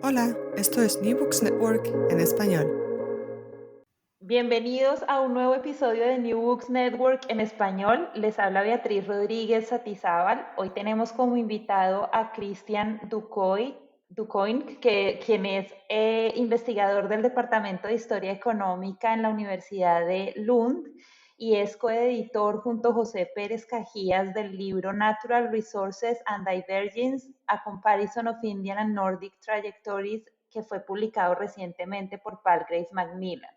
Hola, esto es New Books Network en español. Bienvenidos a un nuevo episodio de New Books Network en español. Les habla Beatriz Rodríguez Satizábal. Hoy tenemos como invitado a Cristian Ducoin, quien es investigador del Departamento de Historia Económica en la Universidad de Lund y es coeditor junto a José Pérez Cajías del libro Natural Resources and Divergence: A Comparison of Indian and Nordic Trajectories, que fue publicado recientemente por Palgrave Macmillan.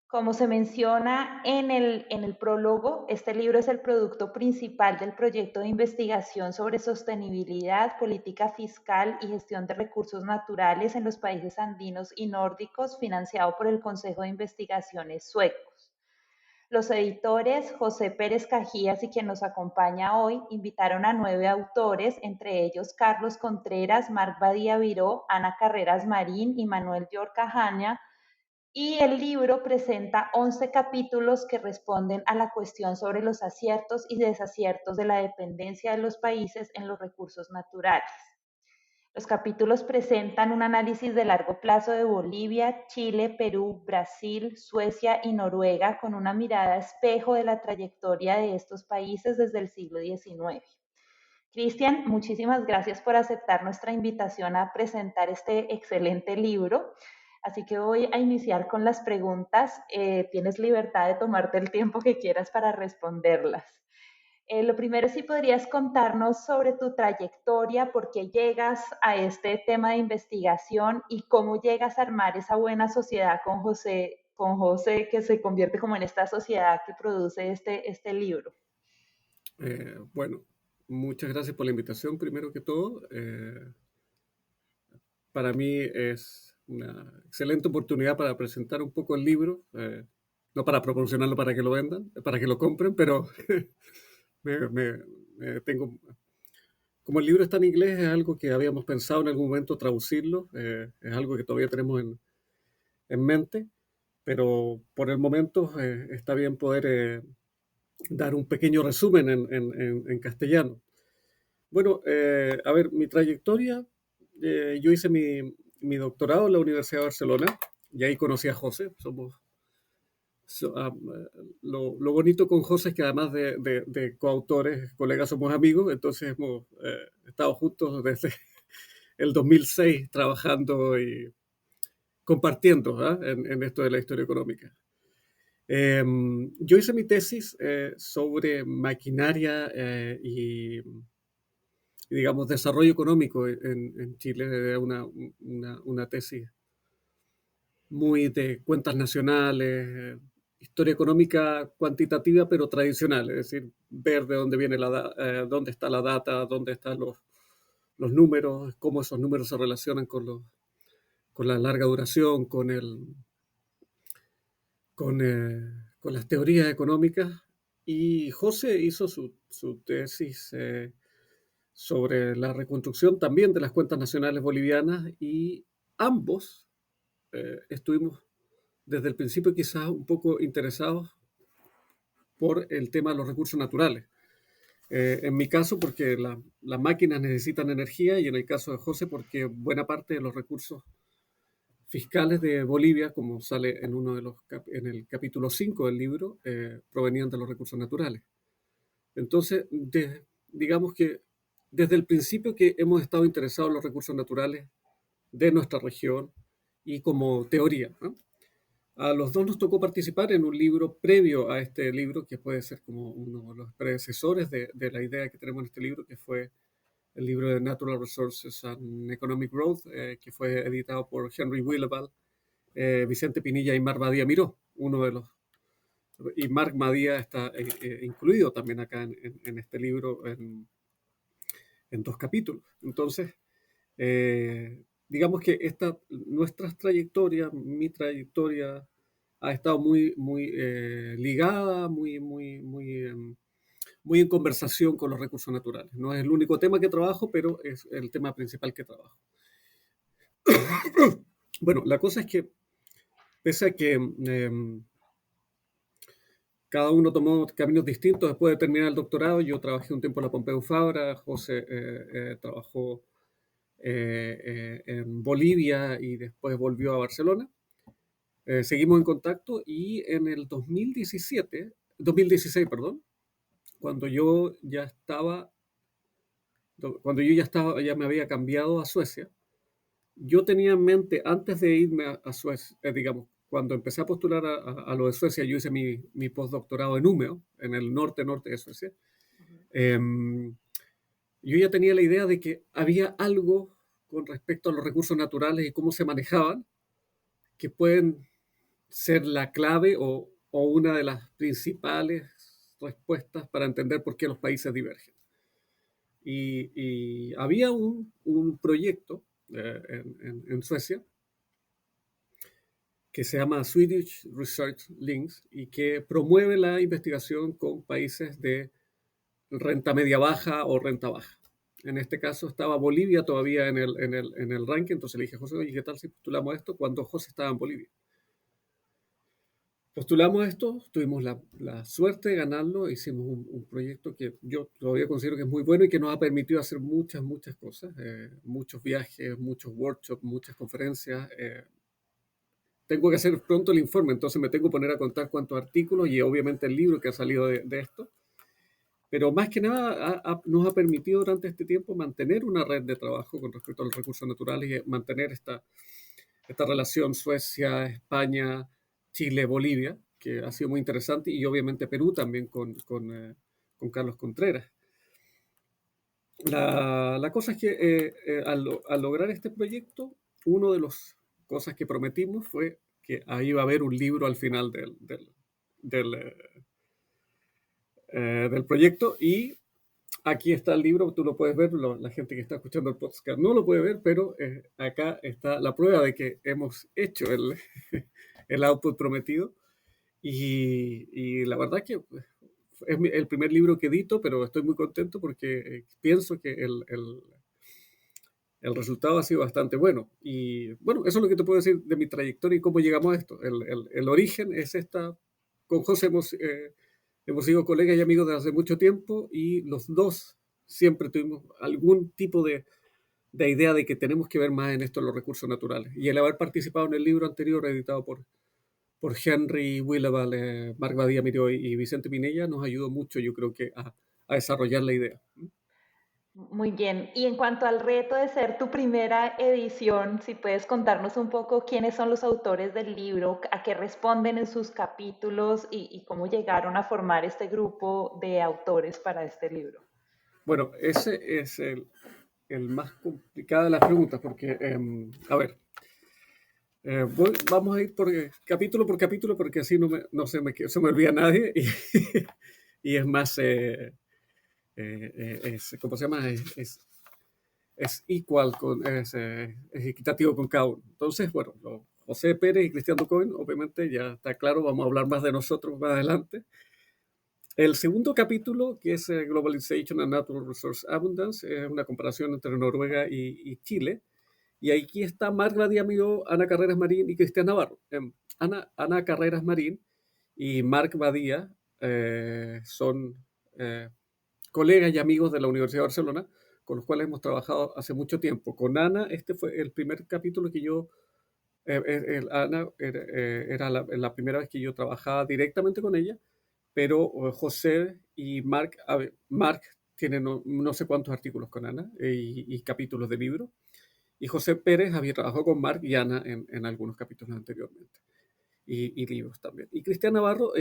Como se menciona en el prólogo, este libro es el producto principal del proyecto de investigación sobre sostenibilidad, política fiscal y gestión de recursos naturales en los países andinos y nórdicos, financiado por el Consejo de Investigaciones Suecos. Los editores José Pérez Cajías y quien nos acompaña hoy invitaron a 9 autores, entre ellos Carlos Contreras, Marc Badía Viró, Ana Carreras Marín y Manuel York Cajaña, y el libro presenta 11 capítulos que responden a la cuestión sobre los aciertos y desaciertos de la dependencia de los países en los recursos naturales. Los capítulos presentan un análisis de largo plazo de Bolivia, Chile, Perú, Brasil, Suecia y Noruega con una mirada espejo de la trayectoria de estos países desde el siglo XIX. Cristian, muchísimas gracias por aceptar nuestra invitación a presentar este excelente libro. Así que voy a iniciar con las preguntas. Tienes libertad de tomarte el tiempo que quieras para responderlas. Lo primero es si podrías contarnos sobre tu trayectoria, por qué llegas a este tema de investigación y cómo llegas a armar esa buena sociedad con José que se convierte como en esta sociedad que produce este libro. Bueno, muchas gracias por la invitación, primero que todo. Para mí es una excelente oportunidad para presentar un poco el libro, no para promocionarlo para que lo vendan, para que lo compren, pero me, me- tengo, como el libro está en inglés, es algo que habíamos pensado en algún momento traducirlo, es algo que todavía tenemos en mente, pero por el momento está bien poder dar un pequeño resumen en castellano. Bueno, a ver, mi trayectoria, yo hice mi doctorado en la Universidad de Barcelona y ahí conocí a José. Lo bonito con José es que además de coautores, colegas, somos amigos, entonces hemos estado juntos desde el 2006 trabajando y compartiendo, ¿ah? En esto de la historia económica. Yo hice mi tesis sobre maquinaria y, digamos, desarrollo económico en Chile. Era una tesis muy de cuentas nacionales, historia económica cuantitativa pero tradicional, es decir, ver de dónde viene dónde está la data, dónde están los números, cómo esos números se relacionan con la larga duración, con las teorías económicas. Y José hizo su tesis sobre la reconstrucción también de las cuentas nacionales bolivianas y ambos estuvimos desde el principio quizás un poco interesados por el tema de los recursos naturales. En mi caso porque las máquinas necesitan energía y en el caso de José porque buena parte de los recursos fiscales de Bolivia, como sale en el capítulo 5 del libro, provenían de los recursos naturales. Entonces, digamos que desde el principio que hemos estado interesados en los recursos naturales de nuestra región y como teoría, ¿no? A los dos nos tocó participar en un libro previo a este libro, que puede ser como uno de los predecesores de la idea que tenemos en este libro, que fue el libro de Natural Resources and Economic Growth, que fue editado por Henry Willebald, Vicente Pinilla y Marc Badía Miró, uno de los. Y Marc Badía está incluido también acá en este libro en dos capítulos. Entonces, digamos que nuestras trayectorias, mi trayectoria ha estado muy ligada, muy en conversación con los recursos naturales. No es el único tema que trabajo, pero es el tema principal que trabajo. Bueno, la cosa es que, pese a que cada uno tomó caminos distintos después de terminar el doctorado, yo trabajé un tiempo en la Pompeu Fabra, José trabajó en Bolivia y después volvió a Barcelona. Seguimos en contacto y en el 2016, perdón, cuando yo ya estaba, ya me había cambiado a Suecia, yo tenía en mente, antes de irme a Suecia, digamos, cuando empecé a postular a lo de Suecia, yo hice mi postdoctorado en Umeå, en el norte de Suecia. Yo ya tenía la idea de que había algo con respecto a los recursos naturales y cómo se manejaban, que pueden ser la clave o una de las principales respuestas para entender por qué los países divergen. Y había un proyecto en Suecia que se llama Swedish Research Links y que promueve la investigación con países de renta media baja o renta baja. En este caso estaba Bolivia todavía en el ranking, entonces le dije a José, oye, ¿qué tal si postulamos esto cuando José estaba en Bolivia? Postulamos esto, tuvimos la suerte de ganarlo, hicimos un proyecto que yo todavía considero que es muy bueno y que nos ha permitido hacer muchas cosas, muchos viajes, muchos workshops, muchas conferencias. Tengo que hacer pronto el informe, entonces me tengo que poner a contar cuántos artículos y obviamente el libro que ha salido de esto. Pero más que nada nos ha permitido durante este tiempo mantener una red de trabajo con respecto a los recursos naturales y mantener esta relación Suecia, España, Chile, Bolivia, que ha sido muy interesante, y obviamente Perú también con Carlos Contreras. La cosa es que al lograr este proyecto, una de las cosas que prometimos fue que ahí iba a haber un libro al final del proyecto, y aquí está el libro, tú lo puedes ver, la gente que está escuchando el podcast no lo puede ver, pero acá está la prueba de que hemos hecho el output prometido. Y la verdad que es el primer libro que edito, pero estoy muy contento porque pienso que el resultado ha sido bastante bueno. Y bueno, eso es lo que te puedo decir de mi trayectoria y cómo llegamos a esto. El origen es esta. Con José hemos sido colegas y amigos desde hace mucho tiempo y los dos siempre tuvimos algún tipo de idea de que tenemos que ver más en esto los recursos naturales. Y el haber participado en el libro anterior editado por Henry Willebal, Marc Badía Miró y Vicente Minella nos ayudó mucho, yo creo que a desarrollar la idea. Muy bien. Y en cuanto al reto de ser tu primera edición, si puedes contarnos un poco quiénes son los autores del libro, a qué responden en sus capítulos y cómo llegaron a formar este grupo de autores para este libro. Bueno, ese es el más complicado de las preguntas, porque, a ver, vamos a ir por capítulo, porque así no se me olvida nadie y es más, ¿cómo se llama? Es equitativo con cada uno. Entonces, bueno, José Pérez y Cristian Ducoin, obviamente ya está claro, vamos a hablar más de nosotros más adelante. El segundo capítulo, que es Globalization and Natural Resource Abundance, es una comparación entre Noruega y Chile. Y aquí está Marc Badía Miró, Ana Carreras Marín y Cristian Navarro. Ana Carreras Marín y Marc Badía son colegas y amigos de la Universidad de Barcelona, con los cuales hemos trabajado hace mucho tiempo. Con Ana, este fue el primer capítulo que yo, Ana era la primera vez que yo trabajaba directamente con ella, pero José y Marc tienen no sé cuántos artículos con Ana y capítulos de libros. Y José Pérez había trabajado con Marc y Ana en algunos capítulos anteriormente. Y libros también. Y Cristian Navarro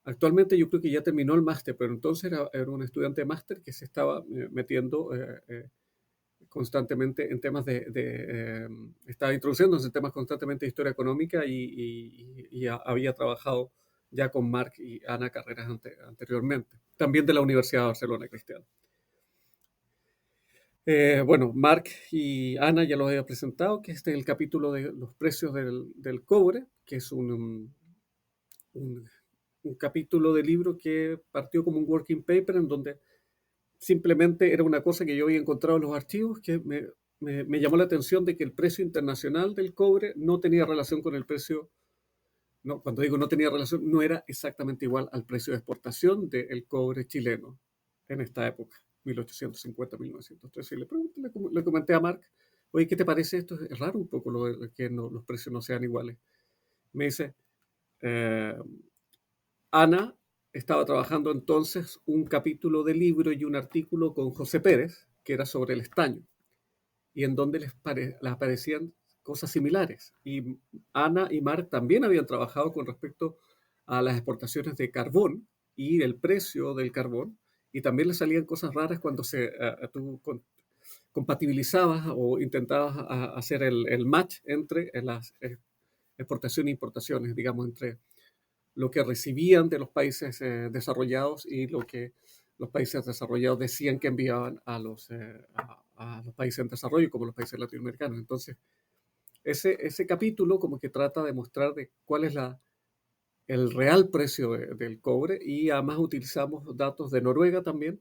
actualmente yo creo que ya terminó el máster, pero entonces era un estudiante de máster que se estaba metiendo constantemente en temas estaba introduciéndose en temas constantemente de historia económica y había trabajado ya con Marc y Ana Carreras anteriormente. También de la Universidad de Barcelona, Cristian. Bueno, Marc y Ana ya los había presentado, que este es el capítulo de los precios del cobre, que es un capítulo de libro que partió como un working paper en donde simplemente era una cosa que yo había encontrado en los archivos que me llamó la atención de que el precio internacional del cobre no tenía relación con el precio, no, cuando digo no tenía relación, no era exactamente igual al precio de exportación del cobre chileno en esta época. 1850-1913. Y le comenté a Mark, oye, ¿qué te parece esto? Es raro un poco que los precios no sean iguales. Me dice, eh, Ana estaba trabajando entonces un capítulo de libro y un artículo con José Pérez, que era sobre el estaño, y en donde les aparecían cosas similares. Y Ana y Mark también habían trabajado con respecto a las exportaciones de carbón y el precio del carbón, y también les salían cosas raras cuando tú compatibilizabas o intentabas hacer el match entre las exportaciones e importaciones, digamos, entre lo que recibían de los países desarrollados y lo que los países desarrollados decían que enviaban a los países en desarrollo, como los países latinoamericanos. Entonces, ese capítulo como que trata de mostrar de cuál es el real precio del cobre, y además utilizamos datos de Noruega también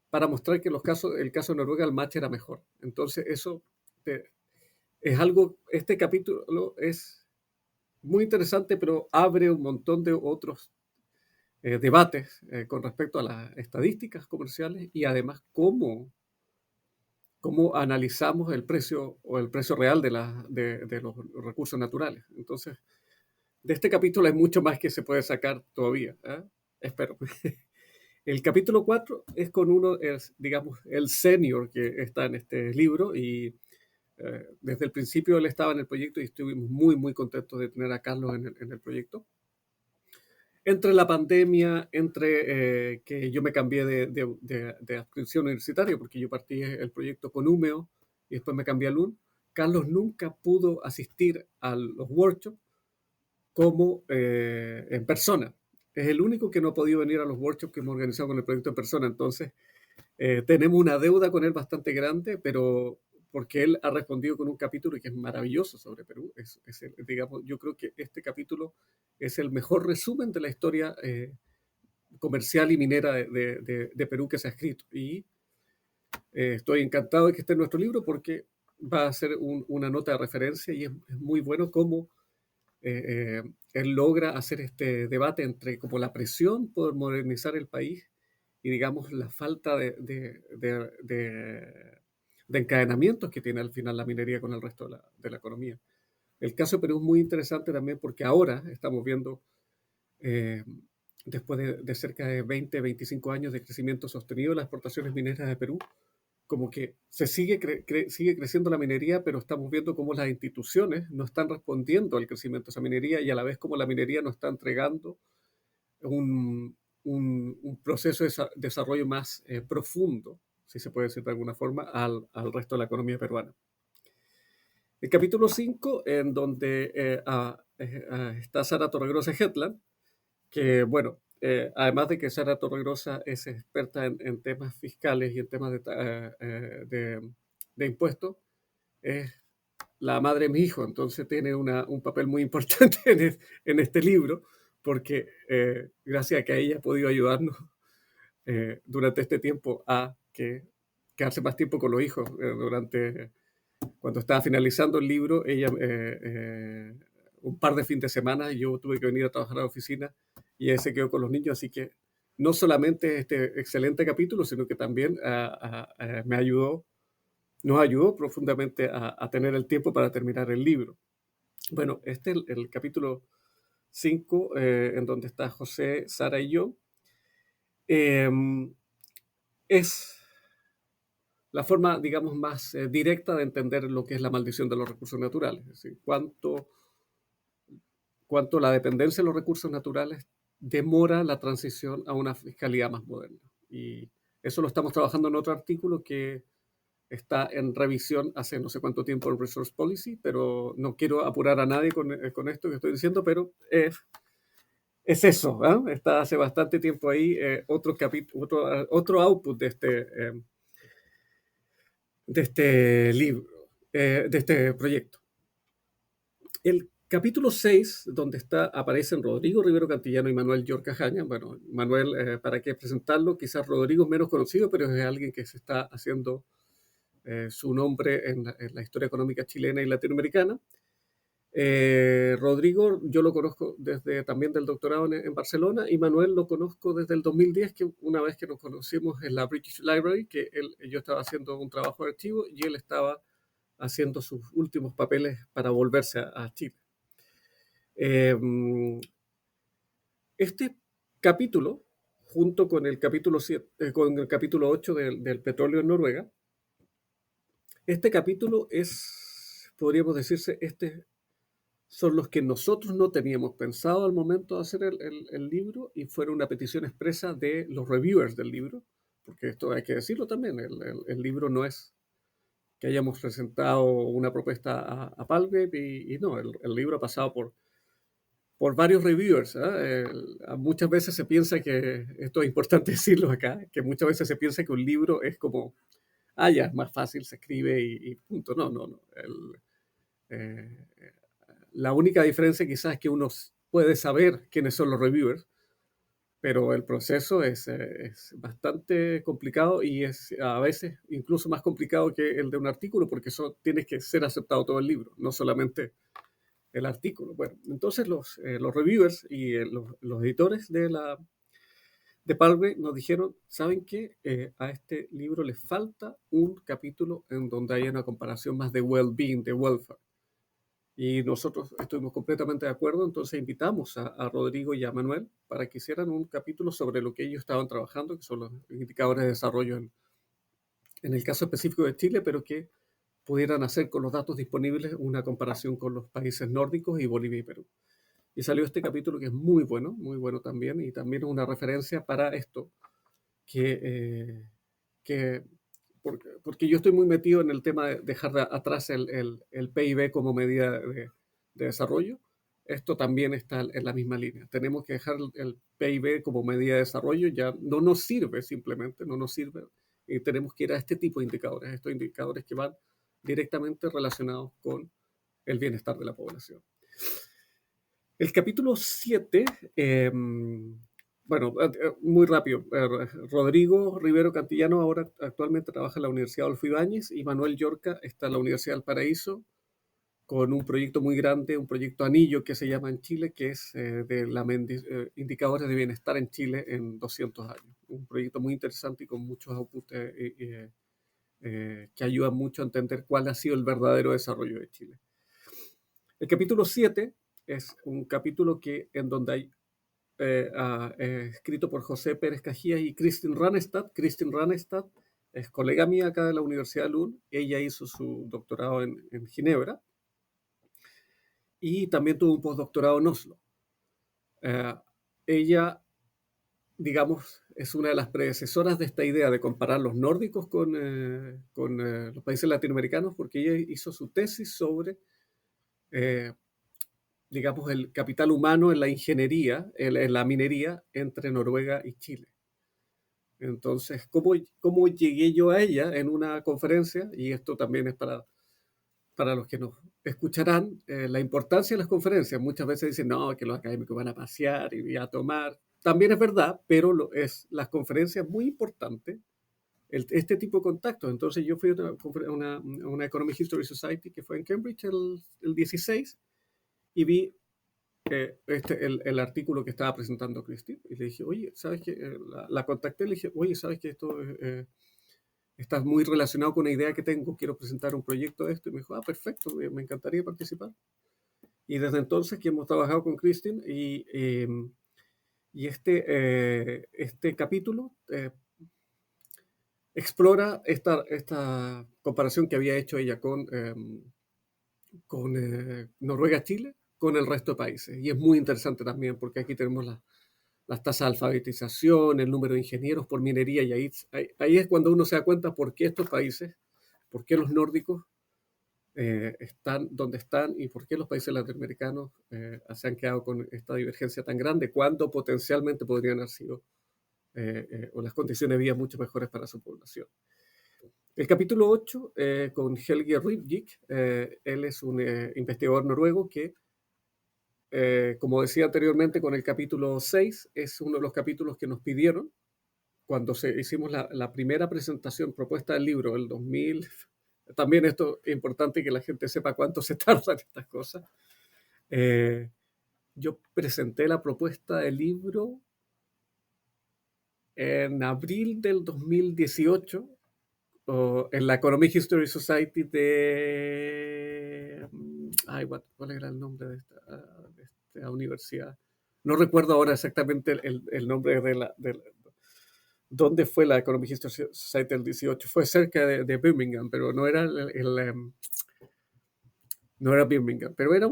para mostrar que el caso de Noruega el match era mejor. Entonces, eso es algo, este capítulo es muy interesante, pero abre un montón de otros debates con respecto a las estadísticas comerciales y además cómo analizamos el precio o el precio real de los recursos naturales. Entonces, de este capítulo hay mucho más que se puede sacar todavía. Espero. El capítulo 4 es con digamos, el senior que está en este libro, y desde el principio él estaba en el proyecto y estuvimos muy, muy contentos de tener a Carlos en el proyecto. Entre la pandemia, entre que yo me cambié de adscripción universitaria, porque yo partí el proyecto con Húmeo y después me cambié a LUN, Carlos nunca pudo asistir a los workshops como en persona. Es el único que no ha podido venir a los workshops que hemos organizado con el proyecto en persona. Entonces, tenemos una deuda con él bastante grande, pero porque él ha respondido con un capítulo que es maravilloso sobre Perú. Digamos, yo creo que este capítulo es el mejor resumen de la historia comercial y minera de Perú que se ha escrito. Y estoy encantado de que esté en nuestro libro porque va a ser una nota de referencia, y es muy bueno cómo él logra hacer este debate entre como la presión por modernizar el país y, digamos, la falta de encadenamientos que tiene al final la minería con el resto de la economía. El caso de Perú es muy interesante también porque ahora estamos viendo, eh, después de cerca de 20, 25 años de crecimiento sostenido de las exportaciones mineras de Perú, como que sigue creciendo la minería, pero estamos viendo cómo las instituciones no están respondiendo al crecimiento de esa minería, y a la vez como la minería no está entregando un proceso de desarrollo más profundo, si se puede decir de alguna forma, al resto de la economía peruana. El capítulo 5, en donde está Sara Torregrosa Hetland, que, bueno, además de que Sara Torregrosa es experta en temas fiscales y en temas de impuestos, es la madre de mi hijo, entonces tiene un papel muy importante en este libro, porque gracias a que ella ha podido ayudarnos durante este tiempo a quedarse más tiempo con los hijos. Cuando estaba finalizando el libro, ella un par de fines de semana, yo tuve que venir a trabajar a la oficina y ella se quedó con los niños, así que no solamente este excelente capítulo, sino que también nos ayudó profundamente a tener el tiempo para terminar el libro. Bueno, este es el capítulo 5, en donde está José, Sara y yo. Es la forma, digamos, más directa de entender lo que es la maldición de los recursos naturales. Es decir, cuánto la dependencia de los recursos naturales demora la transición a una fiscalidad más moderna. Y eso lo estamos trabajando en otro artículo que está en revisión hace no sé cuánto tiempo en Resource Policy, pero no quiero apurar a nadie con esto que estoy diciendo, pero es eso. Está hace bastante tiempo ahí otro output de este libro, de este proyecto. El capítulo 6, donde aparecen Rodrigo Rivero Cantillano y Manuel Yorca Jaña. Bueno, Manuel, ¿para qué presentarlo? Quizás Rodrigo es menos conocido, pero es alguien que se está haciendo su nombre en la historia económica chilena y latinoamericana. Rodrigo, yo lo conozco desde también del doctorado en Barcelona, y Manuel lo conozco desde el 2010, que una vez que nos conocimos en la British Library, que yo estaba haciendo un trabajo de archivo y él estaba haciendo sus últimos papeles para volverse a Chile. Eh, este capítulo, junto con el capítulo 7, con el capítulo 8 del petróleo en Noruega, este capítulo podríamos decirse, son los que nosotros no teníamos pensado al momento de hacer el libro, y fueron una petición expresa de los reviewers del libro, porque esto hay que decirlo también, el libro no es que hayamos presentado una propuesta a Palgrave y no, el libro ha pasado por varios reviewers. Muchas veces se piensa que, esto es importante decirlo acá, que muchas veces se piensa que un libro es como, ya, es más fácil, se escribe y punto. No, no, no. Eh, la única diferencia quizás es que uno puede saber quiénes son los reviewers, pero el proceso es bastante complicado y es a veces incluso más complicado que el de un artículo, porque tienes que ser aceptado todo el libro, no solamente el artículo. Bueno, entonces los reviewers y los editores de Palgrave nos dijeron, ¿saben qué? A este libro le falta un capítulo en donde haya una comparación más de well-being, de welfare. Y nosotros estuvimos completamente de acuerdo, entonces invitamos a Rodrigo y a Manuel para que hicieran un capítulo sobre lo que ellos estaban trabajando, que son los indicadores de desarrollo en el caso específico de Chile, pero que pudieran hacer con los datos disponibles una comparación con los países nórdicos y Bolivia y Perú. Y salió este capítulo que es muy bueno también, y también es una referencia para esto, que porque yo estoy muy metido en el tema de dejar atrás el PIB como medida de desarrollo. Esto también está en la misma línea. Tenemos que dejar el PIB como medida de desarrollo, ya no nos sirve simplemente, no nos sirve, y tenemos que ir a este tipo de indicadores, estos indicadores que van directamente relacionados con el bienestar de la población. El capítulo 7, bueno, muy rápido. Rodrigo Rivero Cantillano ahora actualmente trabaja en la Universidad Adolfo Ibáñez, y Manuel Llorca está en la Universidad del Paraíso con un proyecto muy grande, un proyecto anillo que se llama en Chile, que es de indicadores de bienestar en Chile en 200 años. Un proyecto muy interesante y con muchos outputs que ayudan mucho a entender cuál ha sido el verdadero desarrollo de Chile. El capítulo 7 es un capítulo en donde hay escrito por José Pérez Cajías y Kristin Ranestad. Kristin Ranestad es colega mía acá de la Universidad de Lund. Ella hizo su doctorado en Ginebra y también tuvo un postdoctorado en Oslo. Ella, digamos, es una de las predecesoras de esta idea de comparar los nórdicos con los países latinoamericanos, porque ella hizo su tesis sobre digamos, el capital humano en la ingeniería, en la minería entre Noruega y Chile. Entonces, ¿cómo llegué yo a ella en una conferencia? Y esto también es para los que nos escucharán, la importancia de las conferencias. Muchas veces dicen, no, que los académicos van a pasear y a tomar. También es verdad, pero las conferencias muy importantes, este tipo de contactos. Entonces yo fui a una Economic History Society que fue en Cambridge el 16, y vi el artículo que estaba presentando Christine, y le dije, oye, ¿sabes qué? La contacté y le dije, oye, ¿sabes qué? Esto está muy relacionado con una idea que tengo, quiero presentar un proyecto de esto. Y me dijo, perfecto, me encantaría participar. Y desde entonces que hemos trabajado con Christine, y este capítulo explora esta comparación que había hecho ella con Noruega-Chile, con el resto de países. Y es muy interesante también, porque aquí tenemos las tasas de alfabetización, el número de ingenieros por minería, y ahí es cuando uno se da cuenta por qué estos países, por qué los nórdicos están donde están, y por qué los países latinoamericanos se han quedado con esta divergencia tan grande, cuando potencialmente podrían haber sido o las condiciones de vida mucho mejores para su población. El capítulo 8, con Helge Rydvik, él es un investigador noruego que, como decía anteriormente, con el capítulo 6, es uno de los capítulos que nos pidieron cuando hicimos la primera presentación propuesta del libro, el 2000. También esto es importante que la gente sepa cuánto se tardan estas cosas. Eh, yo presenté la propuesta del libro en abril del 2018 en la Economic History Society de... ¿cuál era el nombre de esta universidad? No recuerdo ahora exactamente el nombre dónde fue la Economic History Society del 18. Fue cerca de Birmingham, pero no era no era Birmingham, pero era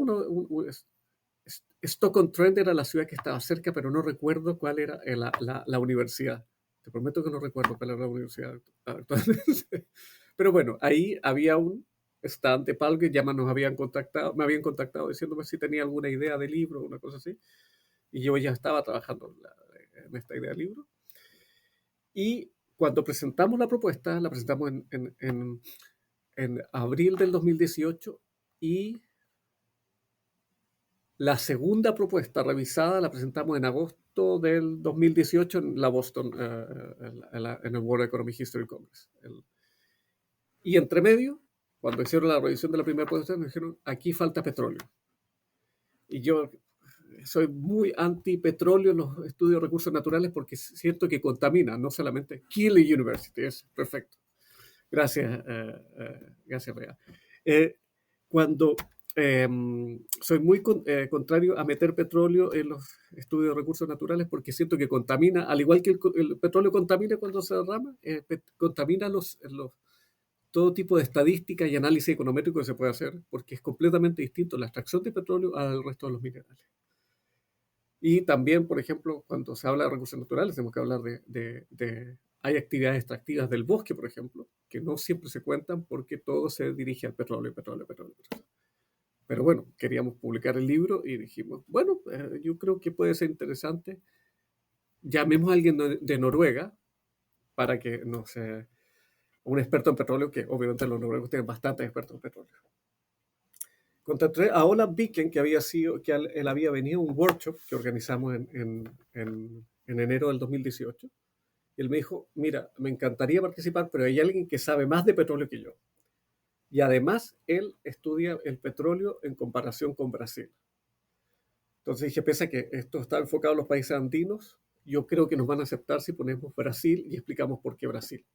Stoke-on-Trent era la ciudad que estaba cerca, pero no recuerdo cuál era la universidad. Te prometo que no recuerdo cuál era la universidad actualmente. Pero bueno, ahí había un stand de Palgue, ya me habían contactado diciéndome si tenía alguna idea de libro o una cosa así. Y yo ya estaba trabajando en esta idea de libro. Y cuando presentamos la propuesta, la presentamos en abril del 2018 y la segunda propuesta revisada la presentamos en agosto del 2018 en la Boston, en el World Economic History Congress. Y entre medio, cuando hicieron la revisión de la primera propuesta, me dijeron, aquí falta petróleo. Y yo soy muy anti-petróleo en los estudios de recursos naturales porque siento que contamina, no solamente Kill the University, es perfecto. Gracias, gracias, Bea. Cuando soy muy contrario a meter petróleo en los estudios de recursos naturales porque siento que contamina, al igual que el petróleo contamina cuando se derrama, contamina todo tipo de estadística y análisis econométrico que se puede hacer porque es completamente distinto la extracción de petróleo al resto de los minerales. Y también, por ejemplo, cuando se habla de recursos naturales, tenemos que hablar hay actividades extractivas del bosque, por ejemplo, que no siempre se cuentan porque todo se dirige al petróleo, petróleo, petróleo, petróleo. Pero bueno, queríamos publicar el libro y dijimos, bueno, yo creo que puede ser interesante. Llamemos a alguien de Noruega para que nos... un experto en petróleo, que obviamente los noruegos tienen bastantes expertos en petróleo. Contacté a Olaf Viken, que él había venido a un workshop que organizamos en enero del 2018. Y él me dijo, mira, me encantaría participar, pero hay alguien que sabe más de petróleo que yo. Y además, él estudia el petróleo en comparación con Brasil. Entonces dije, pese a que esto está enfocado en los países andinos, yo creo que nos van a aceptar si ponemos Brasil y explicamos por qué Brasil.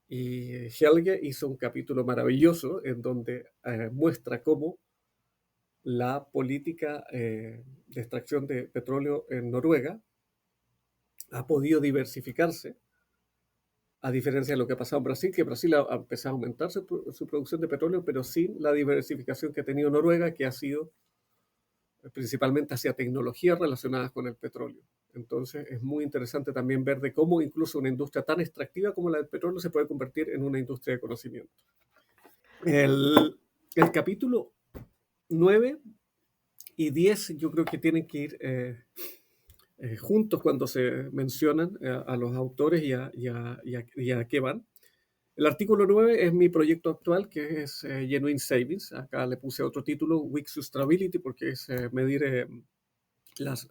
Y Helge hizo un capítulo maravilloso en donde muestra cómo la política de extracción de petróleo en Noruega ha podido diversificarse, a diferencia de lo que ha pasado en Brasil, que Brasil ha empezado a aumentar su producción de petróleo, pero sin la diversificación que ha tenido Noruega, que ha sido principalmente hacia tecnologías relacionadas con el petróleo. Entonces es muy interesante también ver de cómo incluso una industria tan extractiva como la del petróleo se puede convertir en una industria de conocimiento. El capítulo 9 y 10 yo creo que tienen que ir juntos cuando se mencionan a los autores y a qué van. El artículo 9 es mi proyecto actual, que es Genuine Savings. Acá le puse otro título, Weak Sustainability, porque es medir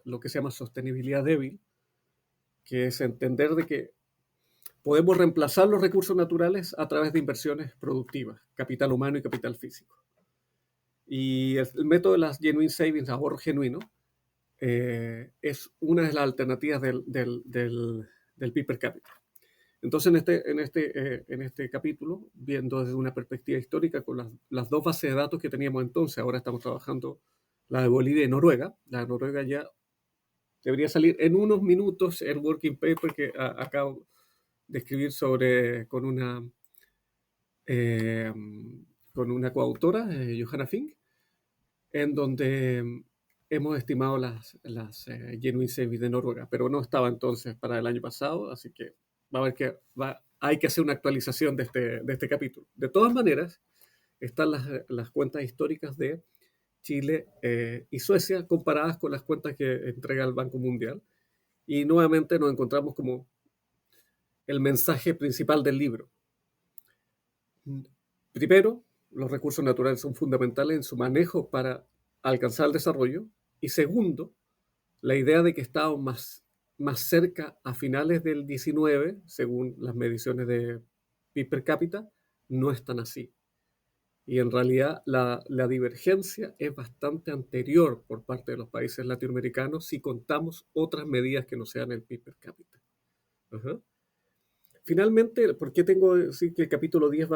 lo que se llama sostenibilidad débil, que es entender de que podemos reemplazar los recursos naturales a través de inversiones productivas, capital humano y capital físico. Y el método de las Genuine Savings, ahorro genuino, es una de las alternativas del PIB per cápita. Entonces, en este capítulo, viendo desde una perspectiva histórica con las dos bases de datos que teníamos entonces, ahora estamos trabajando la de Bolivia y Noruega. La de Noruega ya debería salir en unos minutos el working paper que acabo de escribir con una coautora, Johanna Fink, en donde hemos estimado las Genuine Savings de Noruega, pero no estaba entonces para el año pasado, así que hay que hacer una actualización de este capítulo. De todas maneras, están las cuentas históricas de Chile y Suecia comparadas con las cuentas que entrega el Banco Mundial. Y nuevamente nos encontramos como el mensaje principal del libro. Primero, los recursos naturales son fundamentales en su manejo para alcanzar el desarrollo. Y segundo, la idea de que estábamos más cerca a finales del 19, según las mediciones de PIB per cápita, no es tan así. Y en realidad la divergencia es bastante anterior por parte de los países latinoamericanos si contamos otras medidas que no sean el PIB per cápita. Ajá. Finalmente, ¿por qué tengo que decir que el capítulo 10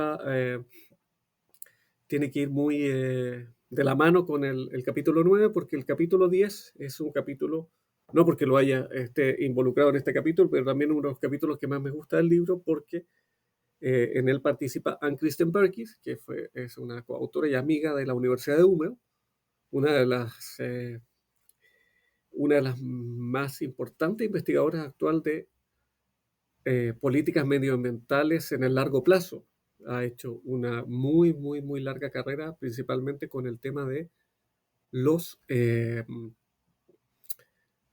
tiene que ir muy de la mano con el capítulo 9? Porque el capítulo 10 es un capítulo, no porque lo haya involucrado en este capítulo, pero también uno de los capítulos que más me gusta del libro, porque en él participa Anne Kristen Perkins, que es una coautora y amiga de la Universidad de Umeå, una de las, eh, una de las más importantes investigadoras actual de políticas medioambientales en el largo plazo. Ha hecho una muy, muy, muy larga carrera, principalmente con el tema de los,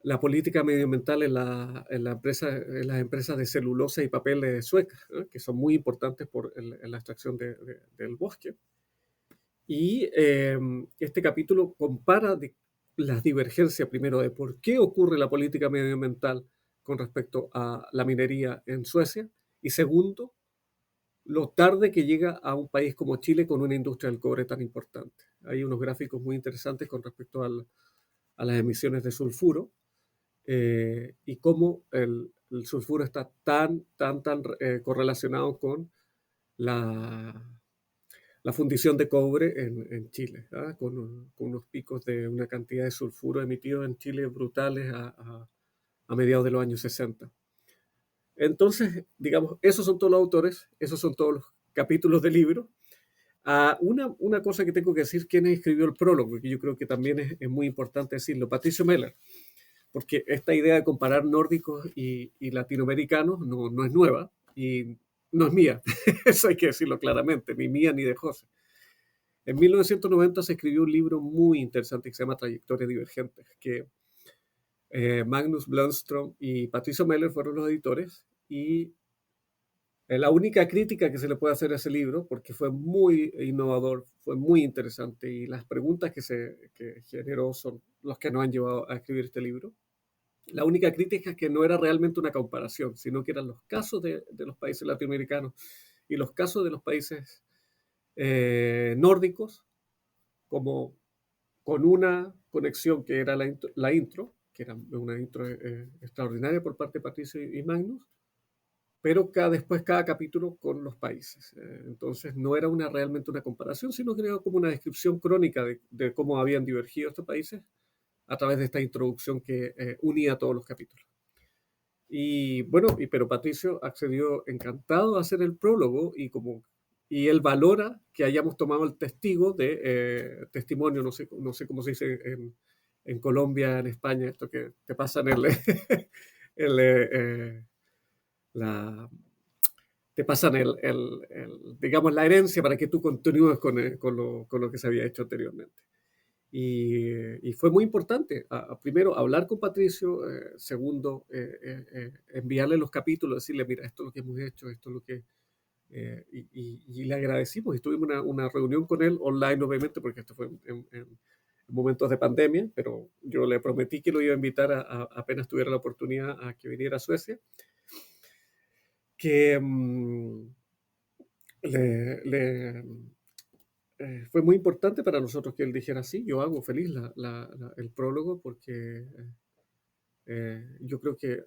la política medioambiental en las empresas de celulosa y papel suecas, ¿no? Que son muy importantes en la extracción del bosque. Y este capítulo compara las divergencias, primero, de por qué ocurre la política medioambiental con respecto a la minería en Suecia, y segundo, lo tarde que llega a un país como Chile con una industria del cobre tan importante. Hay unos gráficos muy interesantes con respecto a las emisiones de sulfuro y cómo el sulfuro está tan correlacionado con la, la fundición de cobre en Chile, ¿ah? Con unos picos de una cantidad de sulfuro emitido en Chile brutales a mediados de los años 60. Entonces, digamos, esos son todos los autores, esos son todos los capítulos del libro. Una cosa que tengo que decir, quién escribió el prólogo, que yo creo que también es muy importante decirlo, Patricio Meller, porque esta idea de comparar nórdicos y latinoamericanos no es nueva y no es mía, eso hay que decirlo claramente, ni mía ni de José. En 1990 se escribió un libro muy interesante que se llama Trayectorias Divergentes, que Magnus Blomström y Patricio Meller fueron los editores, y la única crítica que se le puede hacer a ese libro, porque fue muy innovador, fue muy interesante, y las preguntas que generó son los que nos han llevado a escribir este libro. La única crítica es que no era realmente una comparación, sino que eran los casos de los países latinoamericanos y los casos de los países nórdicos, como con una conexión que era la intro, que era una intro extraordinaria por parte de Patricio y Magnus, pero después cada capítulo con los países. Entonces no era realmente una comparación, sino que era como una descripción crónica de cómo habían divergido estos países a través de esta introducción que unía todos los capítulos. Y bueno, pero Patricio accedió encantado a hacer el prólogo, y él valora que hayamos tomado el testimonio, no sé cómo se dice en Colombia, en España, esto que te pasan el, la, te pasan digamos, la herencia para que tú continúes con lo que se había hecho anteriormente. Y fue muy importante, primero, hablar con Patricio, segundo, enviarle los capítulos, decirle, mira, esto es lo que hemos hecho, esto es lo que... y le agradecimos, y tuvimos una reunión con él online, obviamente, porque esto fue en momentos de pandemia, pero yo le prometí que lo iba a invitar apenas tuviera la oportunidad a que viniera a Suecia, que le fue muy importante para nosotros que él dijera sí, yo hago feliz el prólogo, porque yo creo que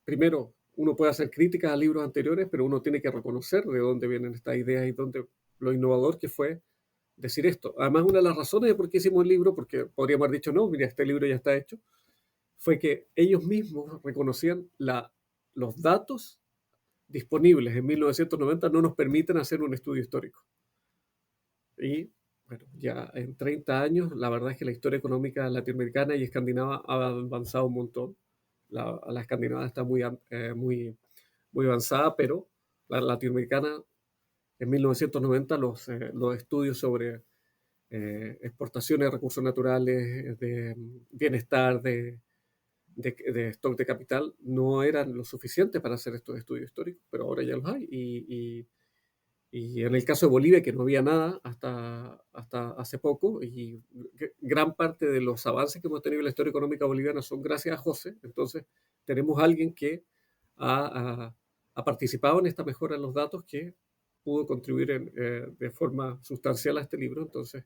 primero, uno puede hacer críticas a libros anteriores, pero uno tiene que reconocer de dónde vienen estas ideas y lo innovador que fue decir esto. Además, una de las razones de por qué hicimos el libro, porque podríamos haber dicho, no, mira, este libro ya está hecho, fue que ellos mismos reconocían los datos disponibles en 1990 no nos permiten hacer un estudio histórico. Y bueno, ya en 30 años, la verdad es que la historia económica latinoamericana y escandinava ha avanzado un montón. La escandinava está muy avanzada, pero la latinoamericana, en 1990, los estudios sobre exportaciones de recursos naturales, de bienestar, de stock de capital, no eran lo suficiente para hacer estos estudios históricos, pero ahora ya los hay. Y en el caso de Bolivia, que no había nada hasta hace poco, y gran parte de los avances que hemos tenido en la historia económica boliviana son gracias a José. Entonces, tenemos a alguien que ha participado en esta mejora en los datos, que pudo contribuir de forma sustancial a este libro. Entonces,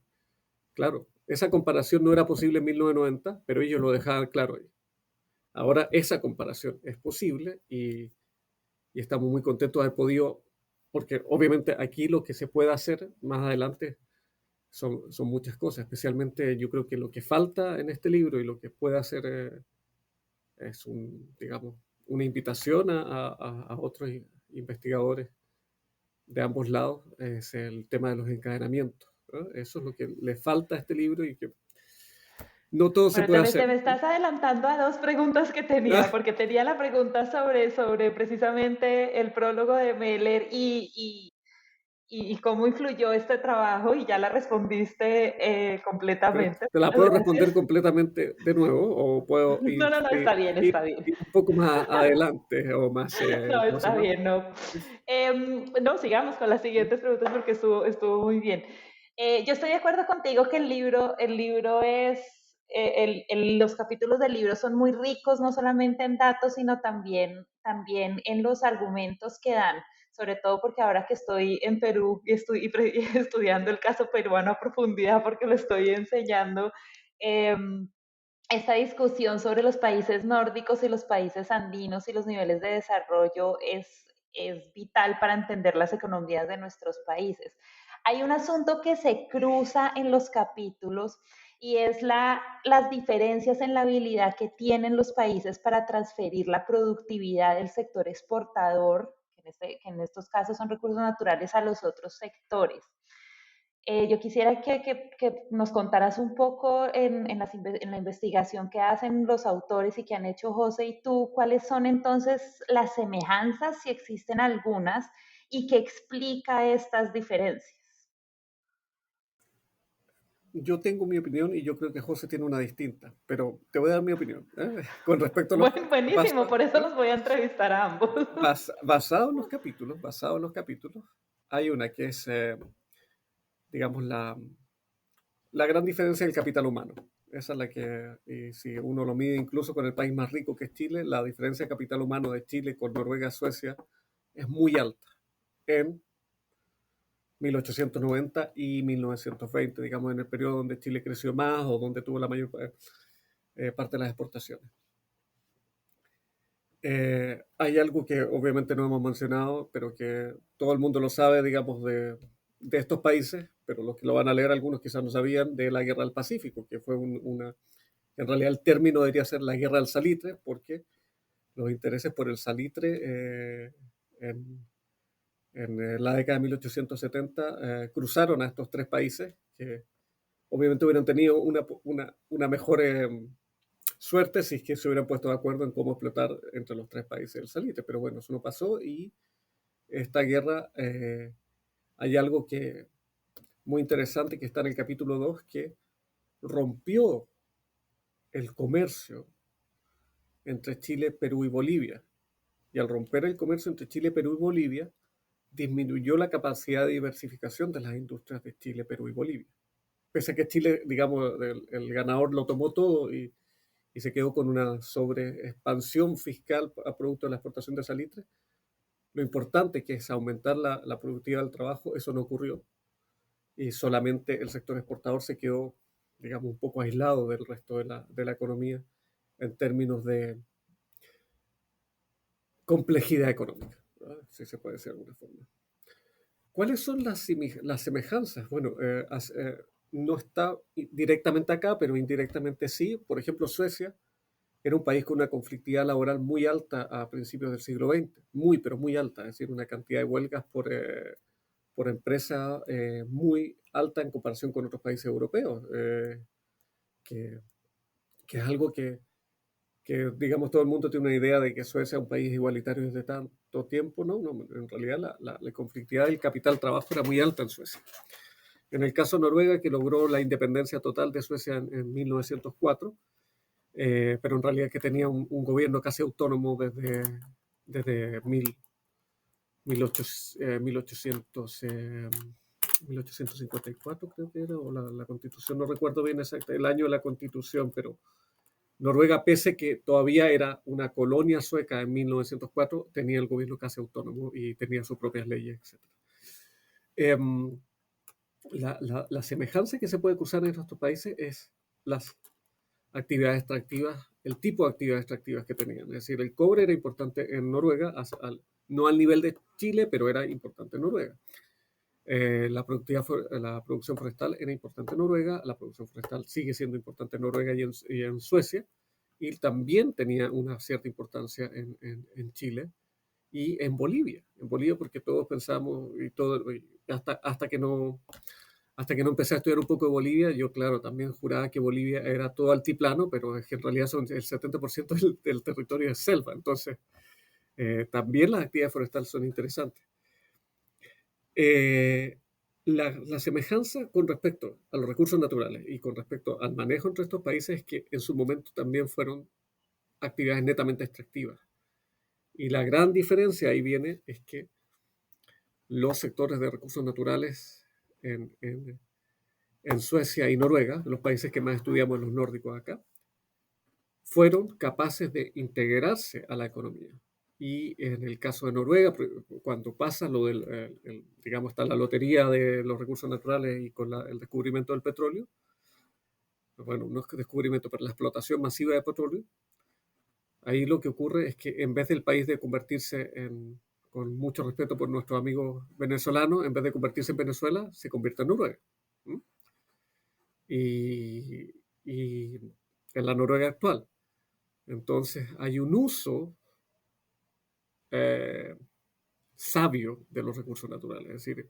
claro, esa comparación no era posible en 1990, pero ellos lo dejaban claro ahí. Ahora esa comparación es posible y estamos muy contentos de haber podido, porque obviamente aquí lo que se puede hacer más adelante son muchas cosas, especialmente yo creo que lo que falta en este libro y lo que puede hacer es digamos, una invitación a otros investigadores de ambos lados, es el tema de los encadenamientos, ¿no? Eso es lo que le falta a este libro y que no todo se Bueno, puede te hacer. me estás adelantando a dos preguntas que tenía, porque tenía la pregunta sobre precisamente el prólogo de Meller y cómo influyó este trabajo y ya la respondiste completamente. Te la Muchas puedo responder gracias. completamente de nuevo o puedo No, no, no, está bien, ir está bien. un poco más adelante o más, No, ¿cómo se está llama? bien, no. No, sigamos con las siguientes preguntas porque estuvo muy bien. Yo estoy de acuerdo contigo que el libro es, los capítulos del libro son muy ricos, no solamente en datos, sino también en los argumentos que dan, sobre todo porque ahora que estoy en Perú y estudiando el caso peruano a profundidad porque lo estoy enseñando, em, esta discusión sobre los países nórdicos y los países andinos y los niveles de desarrollo es vital para entender las economías de nuestros países. Hay un asunto que se cruza en los capítulos y es las diferencias en la habilidad que tienen los países para transferir la productividad del sector exportador, que en estos casos son recursos naturales, a los otros sectores. Yo quisiera que nos contaras un poco en la investigación que hacen los autores y que han hecho José y tú, cuáles son entonces las semejanzas, si existen algunas, y qué explica estas diferencias. Yo tengo mi opinión y yo creo que José tiene una distinta, pero te voy a dar mi opinión, ¿eh? Con respecto a Bueno, buenísimo, por eso ¿eh? los voy a entrevistar a ambos. Basado en los capítulos, hay una que es, digamos, la gran diferencia del capital humano. Esa es la que, y si uno lo mide incluso con el país más rico que es Chile, la diferencia de capital humano de Chile con Noruega, Suecia, es muy alta en 1890 y 1920, digamos, en el periodo donde Chile creció más o donde tuvo la mayor parte de las exportaciones. Hay algo que obviamente no hemos mencionado, pero que todo el mundo lo sabe, digamos, de estos países, pero los que lo van a leer algunos quizás no sabían, de la Guerra del Pacífico, que fue en realidad el término debería ser la Guerra del Salitre, porque los intereses por el salitre en la década de 1870 cruzaron a estos tres países que obviamente hubieran tenido una mejor suerte si es que se hubieran puesto de acuerdo en cómo explotar entre los tres países el salitre. Pero bueno, eso no pasó y esta guerra, hay algo que muy interesante que está en el capítulo 2 que rompió el comercio entre Chile, Perú y Bolivia. Y al romper el comercio entre Chile, Perú y Bolivia, disminuyó la capacidad de diversificación de las industrias de Chile, Perú y Bolivia. Pese a que Chile, digamos, el ganador lo tomó todo y se quedó con una sobreexpansión fiscal a producto de la exportación de salitre, lo importante que es aumentar la productividad del trabajo, eso no ocurrió. Y solamente el sector exportador se quedó, digamos, un poco aislado del resto de la economía en términos de complejidad económica, ¿verdad? Si se puede decir de alguna forma. ¿Cuáles son las semejanzas? Bueno, no está directamente acá, pero indirectamente sí. Por ejemplo, Suecia era un país con una conflictividad laboral muy alta a principios del siglo XX, muy, pero muy alta, es decir, una cantidad de huelgas por empresa muy alta en comparación con otros países europeos, que, que es algo que, digamos, todo el mundo tiene una idea de que Suecia es un país igualitario desde tanto tiempo, ¿no? No, en realidad la conflictividad del capital-trabajo era muy alta en Suecia. En el caso de Noruega, que logró la independencia total de Suecia en 1904, pero en realidad que tenía un gobierno casi autónomo desde 1800, 1854 creo que era, o la constitución, no recuerdo bien exacto el año de la constitución, pero Noruega, pese que todavía era una colonia sueca en 1904, tenía el gobierno casi autónomo y tenía sus propias leyes, etc. Em, la semejanza que se puede cruzar en estos países es las actividades extractivas, el tipo de actividades extractivas que tenían. Es decir, el cobre era importante en Noruega, no al nivel de Chile, pero era importante en Noruega. La producción forestal era importante en Noruega, la producción forestal sigue siendo importante en Noruega y en Suecia, y también tenía una cierta importancia en Chile y en Bolivia. En Bolivia porque todos pensamos, hasta que no empecé a estudiar un poco de Bolivia, yo claro, también juraba que Bolivia era todo altiplano, pero es que en realidad el 70% del territorio es selva, entonces también las actividades forestales son interesantes. Eh, la semejanza con respecto a los recursos naturales y con respecto al manejo entre estos países es que en su momento también fueron actividades netamente extractivas. Y la gran diferencia ahí viene es que los sectores de recursos naturales en Suecia y Noruega, los países que más estudiamos los nórdicos acá, fueron capaces de integrarse a la economía. Y en el caso de Noruega, cuando pasa lo del, digamos, está la lotería de los recursos naturales y con el descubrimiento del petróleo, bueno, no es que descubrimiento, pero la explotación masiva de petróleo, ahí lo que ocurre es que en vez del país de convertirse con mucho respeto por nuestros amigos venezolanos, en vez de convertirse en Venezuela, se convierte en Noruega. ¿Mm? Y en la Noruega actual. Entonces hay un uso eh, sabio de los recursos naturales. Es decir,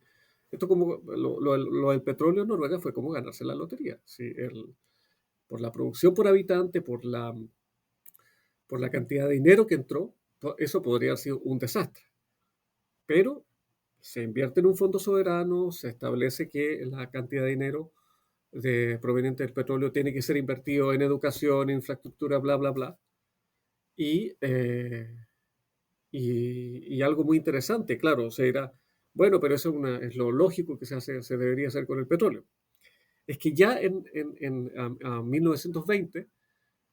esto como lo del petróleo en Noruega fue como ganarse la lotería. ¿Sí? Por la producción por habitante, por la cantidad de dinero que entró, eso podría haber sido un desastre. Pero se invierte en un fondo soberano, se establece que la cantidad de dinero proveniente del petróleo tiene que ser invertido en educación, infraestructura, bla, bla, bla. Y, eh, y algo muy interesante, claro, se dirá, bueno, pero eso es lo lógico que se debería hacer con el petróleo. Es que ya a 1920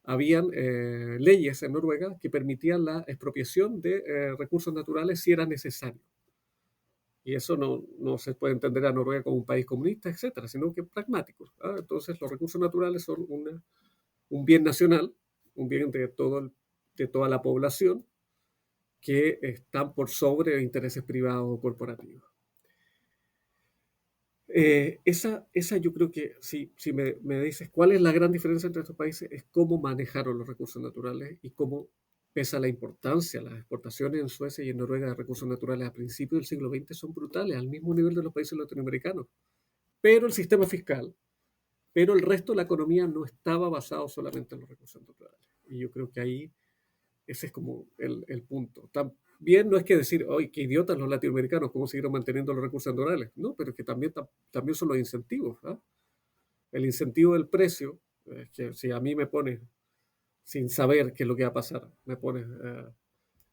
habían leyes en Noruega que permitían la expropiación de recursos naturales si era necesario. Y eso no se puede entender a Noruega como un país comunista, etcétera, sino que pragmático. ¿Ah? Entonces, los recursos naturales son un bien nacional, un bien de toda la población, que están por sobre intereses privados o corporativos. Esa yo creo que, si me dices cuál es la gran diferencia entre estos países, es cómo manejaron los recursos naturales y cómo, pese a la importancia, las exportaciones en Suecia y en Noruega de recursos naturales a principios del siglo XX son brutales, al mismo nivel de los países latinoamericanos. Pero el sistema fiscal, pero el resto de la economía no estaba basado solamente en los recursos naturales. Y yo creo que ahí ese es como el punto. También no es que decir, ¡ay, qué idiotas los latinoamericanos! ¿Cómo siguieron manteniendo los recursos naturales? No, pero es que también son los incentivos. ¿Ah? El incentivo del precio, que si a mí me pones, sin saber qué es lo que va a pasar, me pones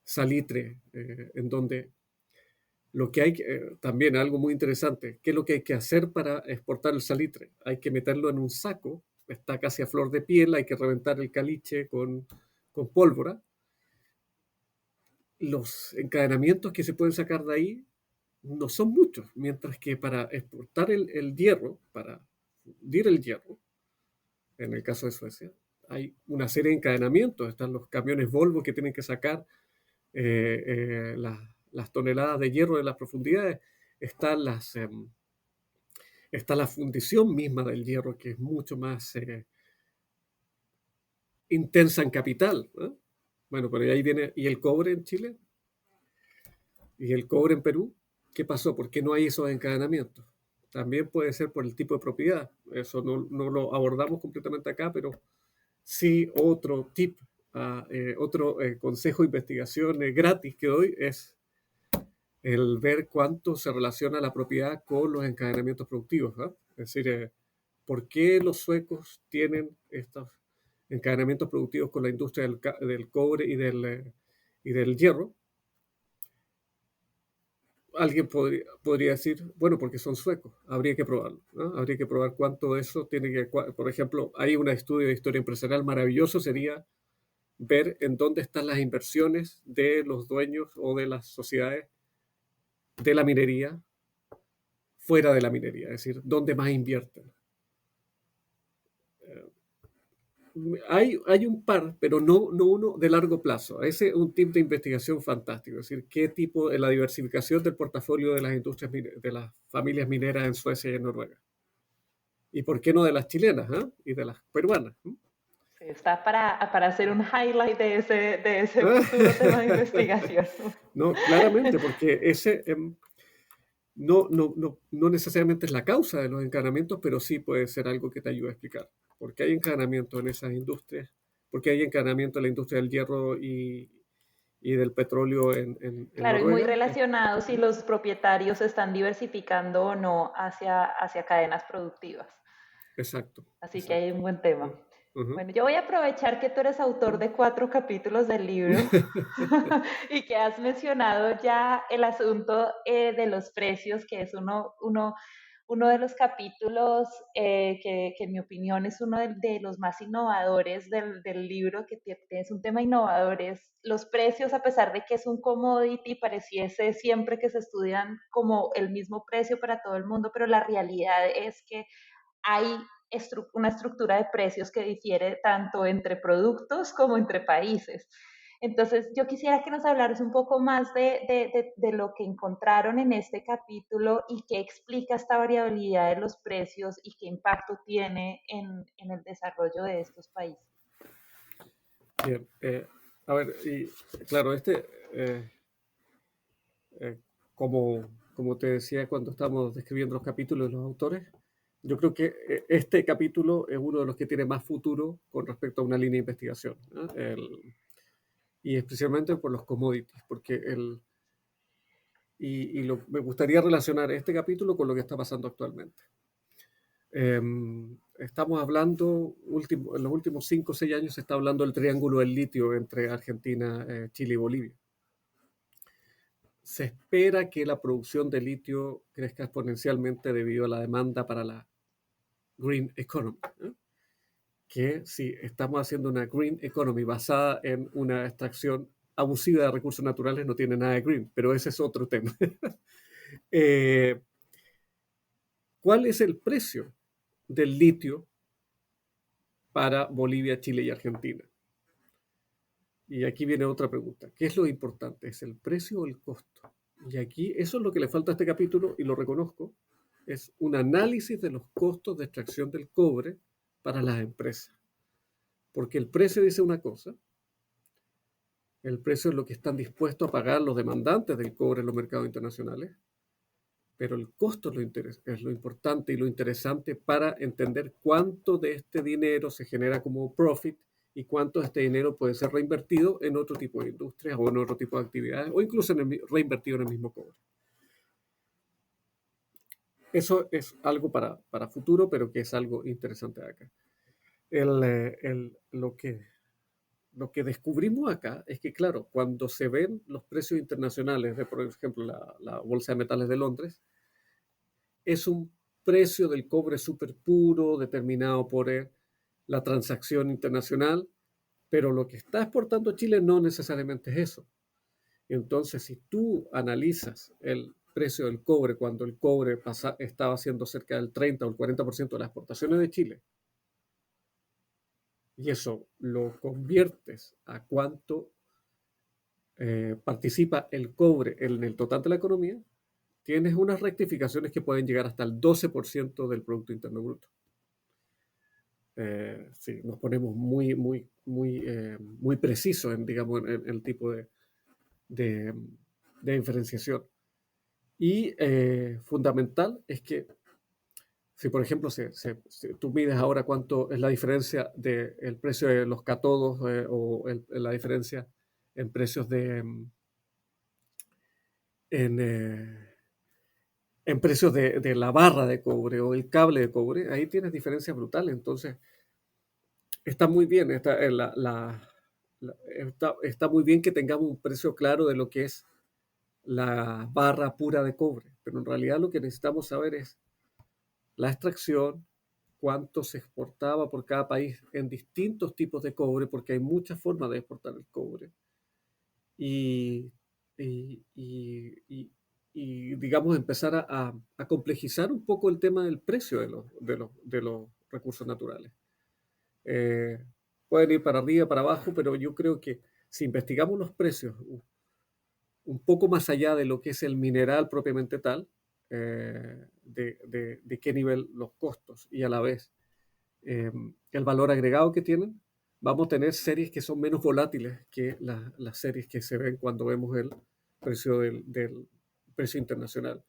salitre, en donde lo que hay, también algo muy interesante, ¿qué es lo que hay que hacer para exportar el salitre? Hay que meterlo en un saco, está casi a flor de piel, hay que reventar el caliche con pólvora. Los encadenamientos que se pueden sacar de ahí no son muchos, mientras que para exportar el hierro, para fundir el hierro, en el caso de Suecia, hay una serie de encadenamientos. Están los camiones Volvo que tienen que sacar las toneladas de hierro de las profundidades. Está la fundición misma del hierro, que es mucho más intensa en capital. ¿Eh? Bueno, pero ahí viene, ¿y el cobre en Chile? ¿Y el cobre en Perú? ¿Qué pasó? ¿Por qué no hay esos encadenamientos? También puede ser por el tipo de propiedad. Eso no lo abordamos completamente acá, pero sí otro tip, otro consejo de investigación gratis que doy es el ver cuánto se relaciona la propiedad con los encadenamientos productivos. ¿Eh? Es decir, ¿por qué los suecos tienen estos encadenamientos productivos con la industria del cobre y del hierro? Alguien podría decir, bueno, porque son suecos, habría que probarlo, ¿no? Habría que probar cuánto de eso tiene que, por ejemplo, hay un estudio de historia empresarial maravilloso, sería ver en dónde están las inversiones de los dueños o de las sociedades de la minería fuera de la minería, es decir, dónde más invierten. Eh, hay un par, pero no uno de largo plazo. Ese es un tipo de investigación fantástico, es decir, qué tipo de la diversificación del portafolio de las industrias de las familias mineras en Suecia y en Noruega. ¿Y por qué no de las chilenas, y de las peruanas? Sí, está para hacer un highlight de ese futuro tema de investigación. No, claramente, porque ese no necesariamente es la causa de los encadenamientos, pero sí puede ser algo que te ayude a explicar. ¿Por qué hay encadenamiento en esas industrias? ¿Por qué hay encadenamiento en la industria del hierro y del petróleo en Claro, y muy Noruega? relacionado si los propietarios están diversificando o no hacia cadenas productivas. Exacto, Así que hay exacto. un buen tema. Ujú. Bueno, yo voy a aprovechar que tú eres autor de 4 capítulos del libro y que has mencionado ya el asunto de los precios, que es uno de los capítulos que en mi opinión es uno de los más innovadores del libro, que es un tema innovador, es los precios, a pesar de que es un commodity, pareciese siempre que se estudian como el mismo precio para todo el mundo, pero la realidad es que hay una estructura de precios que difiere tanto entre productos como entre países. Entonces, yo quisiera que nos hablaras un poco más de lo que encontraron en este capítulo y qué explica esta variabilidad de los precios y qué impacto tiene en el desarrollo de estos países. Bien, a ver, y claro, eh, eh, como te decía cuando estábamos describiendo los capítulos de los autores, yo creo que este capítulo es uno de los que tiene más futuro con respecto a una línea de investigación, ¿no? Y especialmente por los commodities, porque me gustaría relacionar este capítulo con lo que está pasando actualmente. Estamos hablando, en los últimos 5 o 6 años se está hablando del triángulo del litio entre Argentina, Chile y Bolivia. Se espera que la producción de litio crezca exponencialmente debido a la demanda para la green economy, ¿no? Que si estamos haciendo una green economy basada en una extracción abusiva de recursos naturales, no tiene nada de green, pero ese es otro tema. eh, ¿Cuál es el precio del litio para Bolivia, Chile y Argentina? Y aquí viene otra pregunta. ¿Qué es lo importante? ¿Es el precio o el costo? Y aquí eso es lo que le falta a este capítulo y lo reconozco. Es un análisis de los costos de extracción del cobre para las empresas. Porque el precio dice una cosa, el precio es lo que están dispuestos a pagar los demandantes del cobre en los mercados internacionales, pero el costo es lo importante y lo interesante para entender cuánto de este dinero se genera como profit y cuánto de este dinero puede ser reinvertido en otro tipo de industrias o en otro tipo de actividades o incluso reinvertido en el mismo cobre. Eso es algo para futuro, pero que es algo interesante acá. El, lo que descubrimos acá es que, claro, cuando se ven los precios internacionales de, por ejemplo, la Bolsa de Metales de Londres, es un precio del cobre súper puro determinado por la transacción internacional, pero lo que está exportando Chile no necesariamente es eso. Entonces, si tú analizas el precio del cobre cuando el cobre estaba haciendo cerca del 30 o el 40% de las exportaciones de Chile, y eso lo conviertes a cuánto participa el cobre en el total de la economía, tienes unas rectificaciones que pueden llegar hasta el 12% del Producto Interno Bruto. Sí, nos ponemos muy precisos en, digamos, en el tipo de, de diferenciación. Y fundamental es que si, por ejemplo, si tú mides ahora cuánto es la diferencia del precio de los cátodos la diferencia en precios en, eh, en precios de la barra de cobre o el cable de cobre, ahí tienes diferencias brutales. Entonces, está muy bien, está muy bien que tengamos un precio claro de lo que es la barra pura de cobre, pero en realidad lo que necesitamos saber es la extracción, cuánto se exportaba por cada país en distintos tipos de cobre, porque hay muchas formas de exportar el cobre. Y, y, y, digamos, empezar a complejizar un poco el tema del precio de los recursos naturales. Eh, Pueden ir para arriba, para abajo, pero yo creo que si investigamos los precios un poco más allá de lo que es el mineral propiamente tal, de qué nivel los costos y a la vez el valor agregado que tienen, vamos a tener series que son menos volátiles que las series que se ven cuando vemos el precio del precio internacional.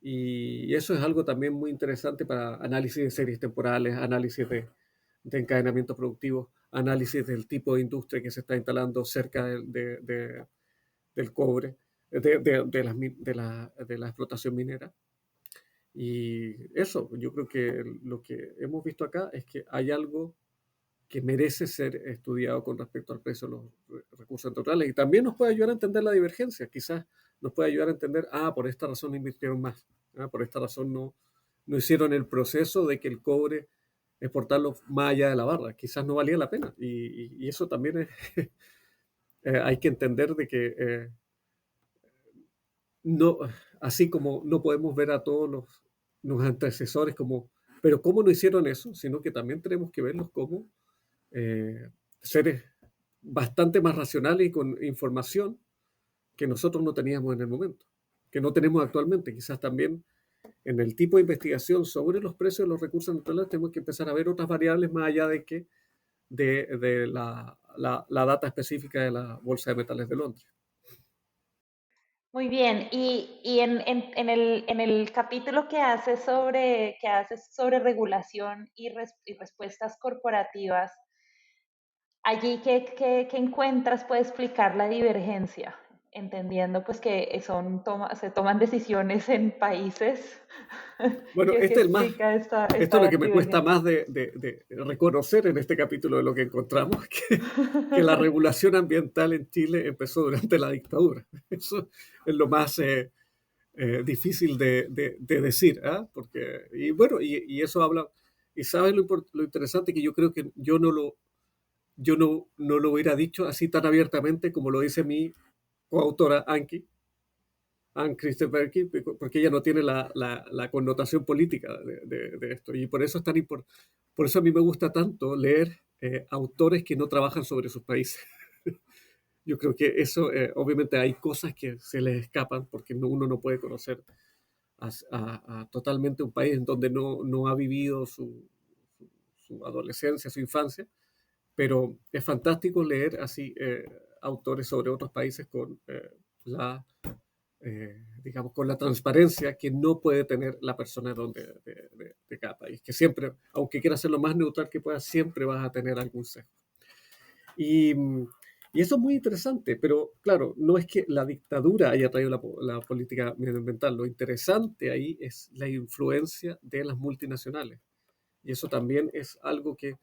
Y eso es algo también muy interesante para análisis de series temporales, análisis de encadenamiento productivo, análisis del tipo de industria que se está instalando cerca del cobre, de la explotación minera. Y eso, yo creo que lo que hemos visto acá es que hay algo que merece ser estudiado con respecto al precio de los recursos naturales y también nos puede ayudar a entender la divergencia. Quizás nos puede ayudar a entender, por esta razón invirtieron más, por esta razón no hicieron el proceso de que el cobre exportarlo más allá de la barra. Quizás no valía la pena y eso también es, hay que entender de que no, así como no podemos ver a todos los antecesores como, pero ¿cómo no hicieron eso? Sino que también tenemos que verlos como seres bastante más racionales y con información que nosotros no teníamos en el momento, que no tenemos actualmente. Quizás también en el tipo de investigación sobre los precios de los recursos naturales tenemos que empezar a ver otras variables más allá de que de la data específica de la Bolsa de Metales de Londres. Muy bien, y en el capítulo que haces sobre regulación y respuestas corporativas, allí ¿qué encuentras puede explicar la divergencia? Entendiendo pues que se toman decisiones en países. Bueno, ¿Qué explica esto es lo esta que me cuesta divergencia? más de reconocer en este capítulo de lo que encontramos, que la regulación ambiental en Chile empezó durante la dictadura. Eso es lo más difícil de decir, Porque, y bueno, y eso habla, y sabes lo interesante que yo creo que yo no lo hubiera dicho así tan abiertamente como lo dice mi coautora Anne Christenberg, porque ella no tiene la connotación política de esto. Y por eso es tan importante. Por eso a mí me gusta tanto leer autores que no trabajan sobre sus países. Yo creo que eso, obviamente hay cosas que se les escapan porque uno no puede conocer totalmente un país en donde no ha vivido su adolescencia, su infancia, pero es fantástico leer así autores sobre otros países con digamos, con la transparencia que no puede tener la persona de cada país, que siempre, aunque quieras ser lo más neutral que puedas, siempre vas a tener algún sesgo. Y, y eso es muy interesante, pero claro, no es que la dictadura haya traído la política medioambiental, lo interesante ahí es la influencia de las multinacionales. Y eso también es algo que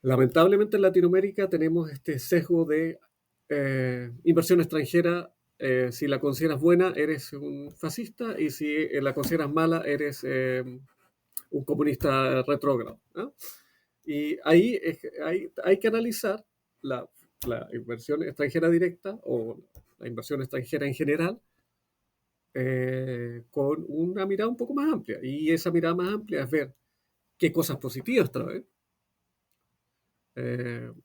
lamentablemente en Latinoamérica tenemos este sesgo de inversión extranjera. Si la consideras buena, eres un fascista, y si la consideras mala, eres un comunista retrógrado, ¿no? Y ahí hay que analizar la, la inversión extranjera directa o la inversión extranjera en general con una mirada un poco más amplia. Y esa mirada más amplia es ver qué cosas positivas trae.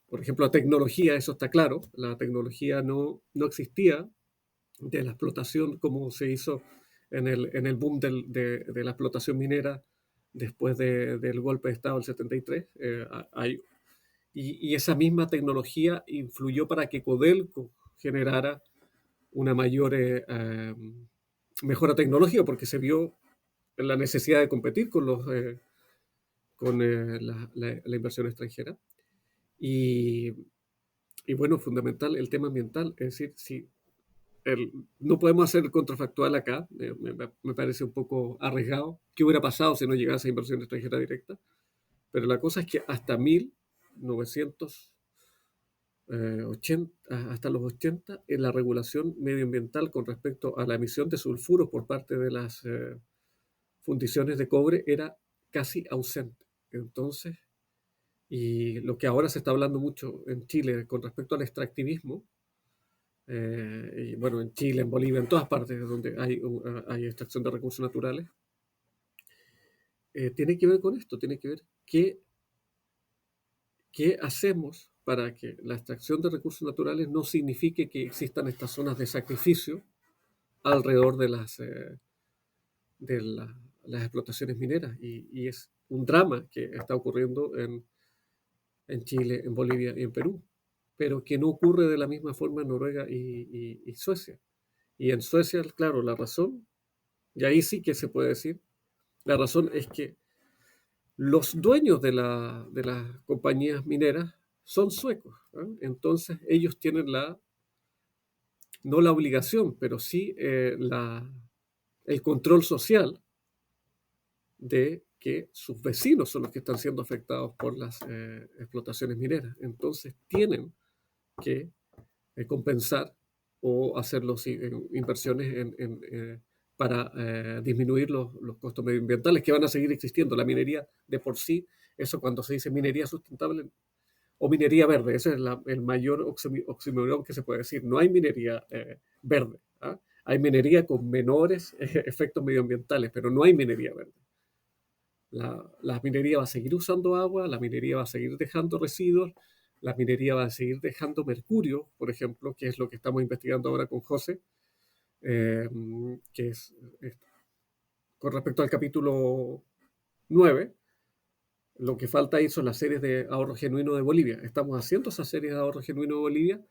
Por ejemplo, la tecnología, eso está claro. La tecnología no existía de la explotación como se hizo en el boom de la explotación minera después del golpe de Estado del 73. Y esa misma tecnología influyó para que Codelco generara una mayor mejora tecnológica porque se vio la necesidad de competir con la inversión extranjera. Y, y bueno, fundamental el tema ambiental, es decir, si no podemos hacer el contrafactual acá, me parece un poco arriesgado. ¿Qué hubiera pasado si no llegase esa inversión extranjera directa? Pero la cosa es que hasta 1980, hasta los 80, en la regulación medioambiental con respecto a la emisión de sulfuros por parte de las fundiciones de cobre era casi ausente. Entonces, y lo que ahora se está hablando mucho en Chile con respecto al extractivismo, y bueno, en Chile, en Bolivia, en todas partes donde hay extracción de recursos naturales, tiene que ver con esto, tiene que ver qué hacemos para que la extracción de recursos naturales no signifique que existan estas zonas de sacrificio alrededor de las explotaciones mineras. Y es un drama que está ocurriendo en Chile, en Bolivia y en Perú, pero que no ocurre de la misma forma en Noruega y Suecia. Y en Suecia, claro, la razón, y ahí sí que se puede decir, la razón es que los dueños de las compañías mineras son suecos, ¿no? Entonces ellos tienen no la obligación, pero sí el control social de que sus vecinos son los que están siendo afectados por las explotaciones mineras. Entonces tienen que compensar o hacer inversiones para disminuir los costos medioambientales que van a seguir existiendo. La minería de por sí, eso cuando se dice minería sustentable o minería verde, ese es el mayor oxímoron que se puede decir. No hay minería verde. ¿Ah? Hay minería con menores efectos medioambientales, pero no hay minería verde. La minería va a seguir usando agua, la minería va a seguir dejando residuos, la minería va a seguir dejando mercurio, por ejemplo, que es lo que estamos investigando ahora con José, eh, que es con respecto al capítulo 9. Lo que falta ahí son las series de ahorro genuino de Bolivia. Estamos haciendo esas series de ahorro genuino de Bolivia,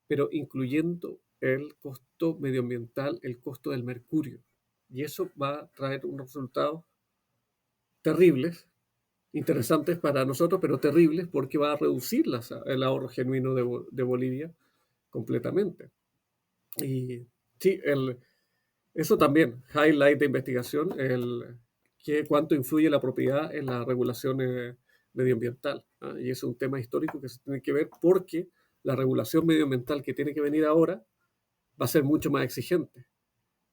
pero incluyendo el costo medioambiental, el costo del mercurio. Y eso va a traer unos resultados terribles, interesantes para nosotros, pero terribles porque va a reducir el ahorro genuino de Bolivia completamente. Y sí, eso también, highlight de investigación, cuánto influye la propiedad en la regulación medioambiental. ¿Ah? Y es un tema histórico que se tiene que ver porque la regulación medioambiental que tiene que venir ahora va a ser mucho más exigente,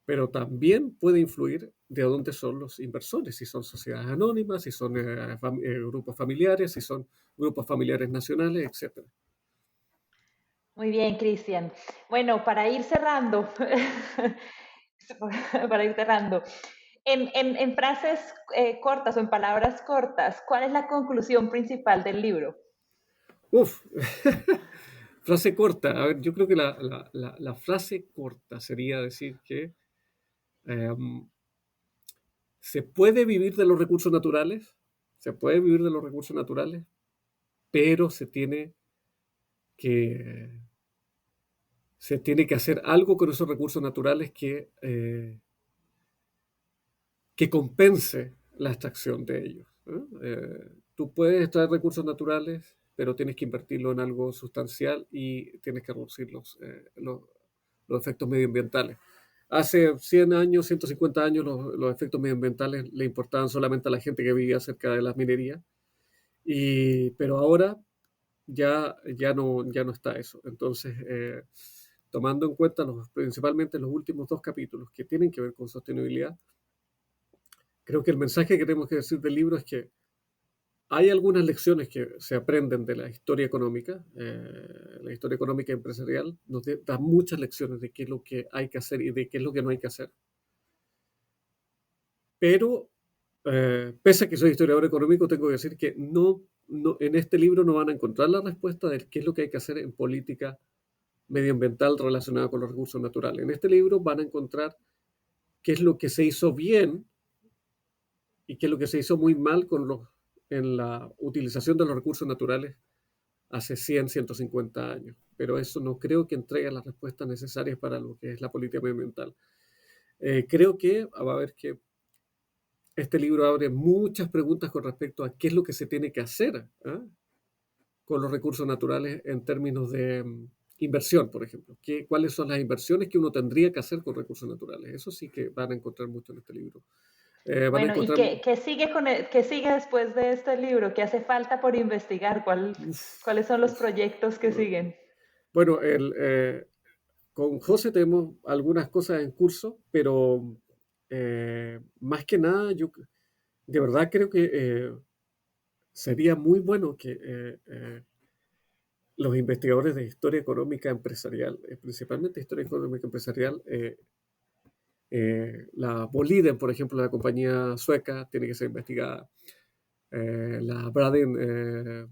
pero también puede influir de dónde son los inversores, si son sociedades anónimas, si son grupos familiares, si son grupos familiares nacionales, etc. Muy bien, Cristian. Bueno, para ir cerrando, para ir cerrando, en frases cortas o en palabras cortas, ¿cuál es la conclusión principal del libro? Uf, frase corta. A ver, yo creo que la frase corta sería decir que um, se puede vivir de los recursos naturales, se puede vivir de los recursos naturales, pero que, se tiene que hacer algo con esos recursos naturales que compense la extracción de ellos, ¿no? Tú puedes extraer recursos naturales, pero tienes que invertirlo en algo sustancial y tienes que reducir los efectos medioambientales. Hace 100 años, 150 años, los efectos medioambientales le importaban solamente a la gente que vivía cerca de las minerías, pero ahora ya no está eso. Entonces, tomando en cuenta principalmente los últimos dos capítulos que tienen que ver con sostenibilidad, creo que el mensaje que tenemos que decir del libro es que hay algunas lecciones que se aprenden de la historia económica empresarial nos da muchas lecciones de qué es lo que hay que hacer y de qué es lo que no hay que hacer. Pero, pese a que soy historiador económico, tengo que decir que en este libro no van a encontrar la respuesta de qué es lo que hay que hacer en política medioambiental relacionada con los recursos naturales. En este libro van a encontrar qué es lo que se hizo bien y qué es lo que se hizo muy mal en la utilización de los recursos naturales hace 100, 150 años. Pero eso no creo que entregue las respuestas necesarias para lo que es la política medioambiental. Creo que va a haber que este libro abre muchas preguntas con respecto a qué es lo que se tiene que hacer, ¿eh?, con los recursos naturales en términos de inversión, por ejemplo. ¿Cuáles son las inversiones que uno tendría que hacer con recursos naturales? Eso sí que van a encontrar mucho en este libro. Van a Bueno, ¿y encontrar... qué sigue qué sigue después de este libro? ¿Qué hace falta por investigar? Uf, ¿Cuáles son los uf. proyectos que siguen? Bueno, con José tenemos algunas cosas en curso, pero más que nada, yo de verdad creo que sería muy bueno que los investigadores de historia económica empresarial, principalmente historia económica empresarial, la Boliden, por ejemplo, la compañía sueca, tiene que ser investigada. La Braden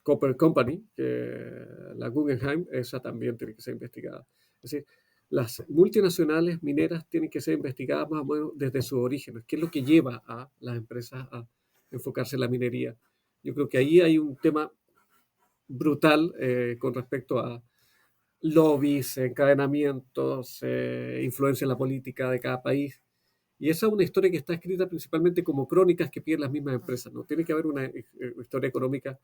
Copper Company, la Guggenheim, esa también tiene que ser investigada. Es decir, las multinacionales mineras tienen que ser investigadas más o menos desde sus orígenes. ¿Qué es lo que lleva a las empresas a enfocarse en la minería? Yo creo que ahí hay un tema brutal con respecto a lobbies, encadenamientos, influencia en la política de cada país. Y esa es una historia que está escrita principalmente como crónicas que piden las mismas empresas, ¿no? Tiene que haber una historia económica,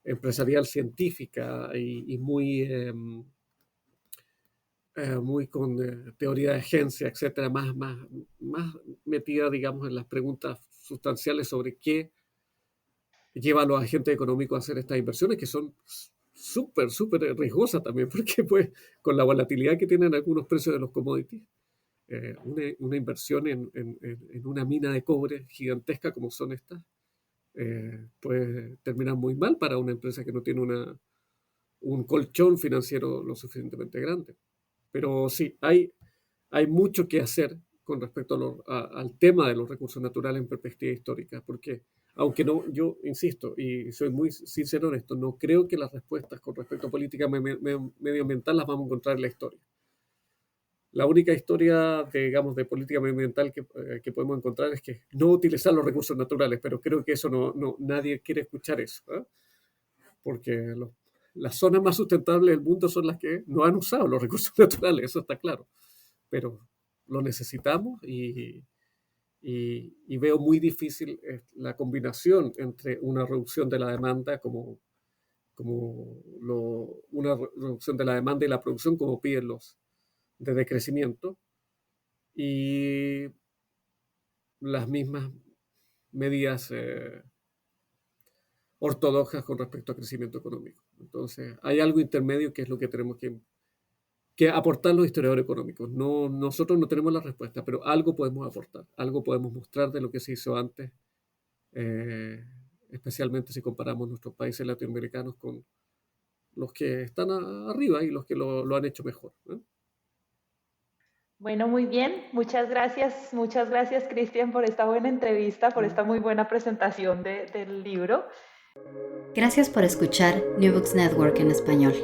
empresarial, científica y muy con teoría de agencia, etcétera, más metida, digamos, en las preguntas sustanciales sobre qué lleva a los agentes económicos a hacer estas inversiones, que son súper riesgosas también, porque pues con la volatilidad que tienen algunos precios de los commodities, una inversión en una mina de cobre gigantesca como son estas, puede terminar muy mal para una empresa que no tiene un colchón financiero lo suficientemente grande. Pero sí, hay mucho que hacer con respecto al tema de los recursos naturales en perspectiva histórica, porque aunque no, yo insisto y soy muy sincero en esto, no creo que las respuestas con respecto a política medioambiental las vamos a encontrar en la historia. La única historia, digamos, de política medioambiental que podemos encontrar es que no utilizar los recursos naturales, pero creo que eso nadie quiere escuchar eso, ¿eh? Porque las zonas más sustentables del mundo son las que no han usado los recursos naturales, eso está claro, pero lo necesitamos y veo muy difícil la combinación entre una reducción de la demanda una reducción de la demanda y la producción como piden los de decrecimiento y las mismas medidas ortodoxas con respecto al crecimiento económico. Entonces, hay algo intermedio que es lo que tenemos que aportar los historiadores económicos. No, nosotros no tenemos la respuesta, pero algo podemos aportar, algo podemos mostrar de lo que se hizo antes, especialmente si comparamos nuestros países latinoamericanos con los que están arriba y los que lo han hecho mejor, ¿eh? Bueno, muy bien. Muchas gracias, Cristian, por esta buena entrevista, por esta muy buena presentación del libro. Gracias por escuchar New Books Network en español.